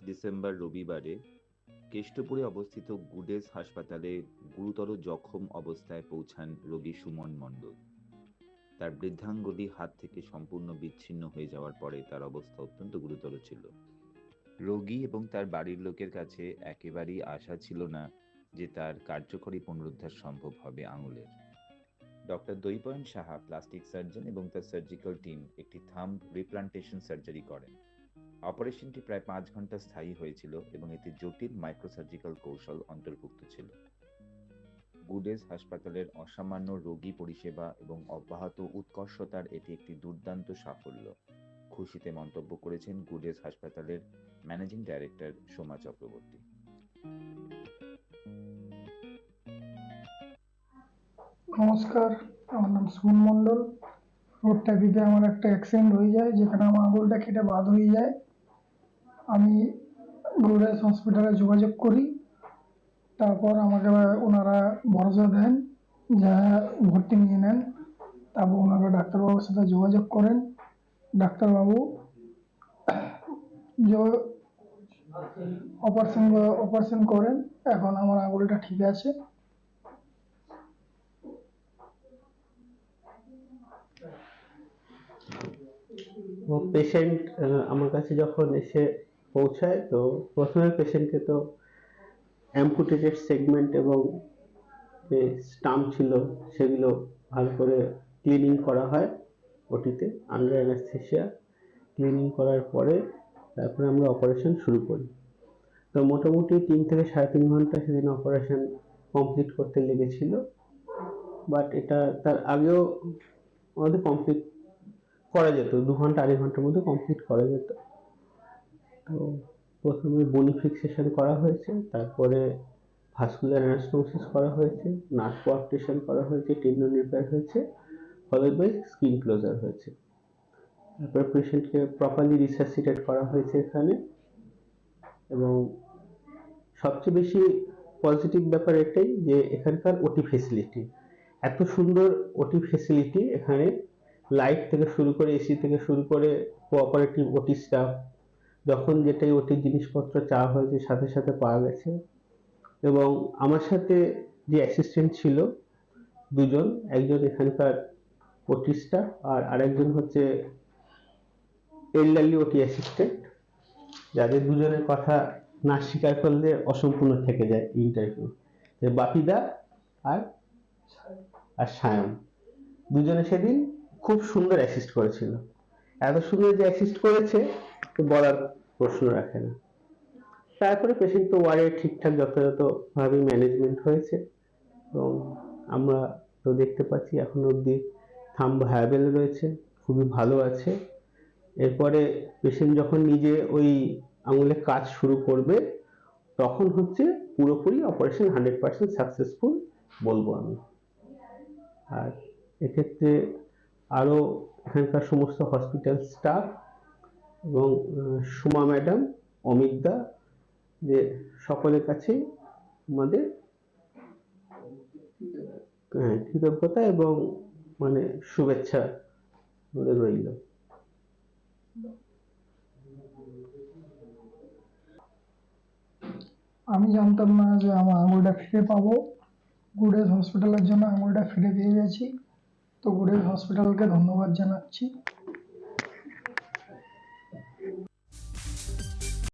December রবিবারে কেষ্টপুরে অবস্থিত গুডেস হাসপাতালে গুরুতর জখম অবস্থায় পৌঁছান রোগী সুমন মণ্ডল। তার বৃদ্ধাঙ্গুলি হাত থেকে সম্পূর্ণ বিচ্ছিন্ন হয়ে যাওয়ার পরে তার অবস্থা অত্যন্ত গুরুতর ছিল। রোগী এবং তার বাড়ির লোকের কাছে একেবারেই আশা ছিল না যে তার কার্যকরী পুনরুদ্ধার সম্ভব হবে আঙুলের। ডক্টর দৈপয়ন সাহা প্লাস্টিক সার্জন এবং তার সার্জিক্যাল টিম একটি থাম্ব রিপ্লান্টেশন সার্জারি করেন। অপারেশনটি প্রায় 5 ঘন্টা স্থায়ী হয়েছিল এবং এতে জটিল মাইক্রোসার্জিক্যাল কৌশল অন্তর্ভুক্ত ছিল। গুডেস হাসপাতালের অসামান্য রোগী পরিষেবা এবং অব্যাহত উৎকর্ষতার এটি একটি দুর্দান্ত সাফল্য, খুশিতে মন্তব্য করেছেন গুডেস হাসপাতালের ম্যানেজিং ডাইরেক্টর সোমা চক্রবর্তী। নমস্কার, আমার নাম সুমন মণ্ডল। রোড ট্রাফিকে আমার একটা অ্যাক্সিডেন্ট হয়ে যায়, যেখানে আমার আঙুলটা কেটে বাদ হয়ে যায়। আমি গুডেস হসপিটালে যোগাযোগ করি। তারপর আমাকে ওনারা ভরসা দেন, যা ভর্তি নিয়ে নেন। তারপর ওনারা ডাক্তারবাবুর সাথে যোগাযোগ করেন। ডাক্তারবাবু অপারেশন করেন। এখন আমার আঙুলটা ঠিক আছে। পেশেন্ট আমার কাছে যখন এসে পৌঁছায়, তো প্রথমে পেশেন্টকে তো অ্যাম্পুটেটেড সেগমেন্ট এবং যে স্টাম্প ছিল সেগুলো ভালো করে ক্লিনিং করা হয় ওটিতে, আন্ডার অ্যানাস্থেসিয়া। ক্লিনিং করার পরে তারপরে আমরা অপারেশন শুরু করি। তো মোটামুটি 3 থেকে 3.5 ঘন্টা সেদিন অপারেশন কমপ্লিট করতে লেগেছিল, বাট এটা তার আগেও আমাদের কমপ্লিট করা যেত, 2 ঘন্টা 2.5 ঘন্টার মধ্যে কমপ্লিট করা যেত। তো প্রথমে বনি ফিক্সেশন করা হয়েছে, তারপরে ভাস্কুলার অ্যানাস্টোমোসিস করা হয়েছে, নার্ভ কোয়াপ্টেশন করা হয়েছে, টেন্ডন রিপেয়ার হয়েছে, ফলোড বাই স্কিন ক্লোজার হয়েছে। তারপর পেশেন্টকে প্রপারলি রিসাসিটেট করা হয়েছে এখানে। এবং সবচেয়ে বেশি পজিটিভ ব্যাপার এটাই যে এখানকার ওটি ফেসিলিটি এত সুন্দর। ওটি ফেসিলিটি এখানে লাইট থেকে শুরু করে, এসি থেকে শুরু করে, কোঅপারেটিভ ওটি স্টাফ, যখন যেটাই ওটির জিনিসপত্র চাওয়া হয়েছে সাথে সাথে পাওয়া গেছে। এবং আমার সাথে যে অ্যাসিস্ট্যান্ট ছিল দুজন, একজন এখানকার ওটি স্টাফ আর আরেকজন হচ্ছে এল্ডারলি ওটি অ্যাসিস্ট্যান্ট, যাদের দুজনের কথা না স্বীকার করলে অসম্পূর্ণ থেকে যায় ইন্টারভিউ। বাপিদা আর সায়ন দুজনে সেদিন খুব সুন্দর অ্যাসিস্ট করেছিল। এত সুন্দর যে অ্যাসিস্ট করেছে বলার প্রশ্ন রাখে না। তারপরে পেশেন্ট তো ওয়ার্ডে ঠিকঠাক যথাযথভাবে ম্যানেজমেন্ট হয়েছে এবং আমরা তো দেখতে পাচ্ছি এখনো অবধি থাম্ব ভায়াবেল রয়েছে, খুবই ভালো আছে। এরপরে পেশেন্ট যখন নিজে ওই আঙুলে কাজ শুরু করবে তখন হচ্ছে পুরোপুরি অপারেশন 100% সাকসেসফুল বলবো আমি। আর এক্ষেত্রে আরও এখানকার সমস্ত হসপিটাল স্টাফ এবং সুমা ম্যাডাম, অমিত দা, যে সকলের কাছেই আমাদের কৃতজ্ঞতা এবং শুভেচ্ছা আমাদের রইল। আমি জানতাম না যে আমার আঙুলটা ফিরে পাবো। গুডেস হসপিটালের জন্য আঙুলটা ফিরে পেয়ে গেছি। তো গুডেস হসপিটালকে ধন্যবাদ জানাচ্ছি।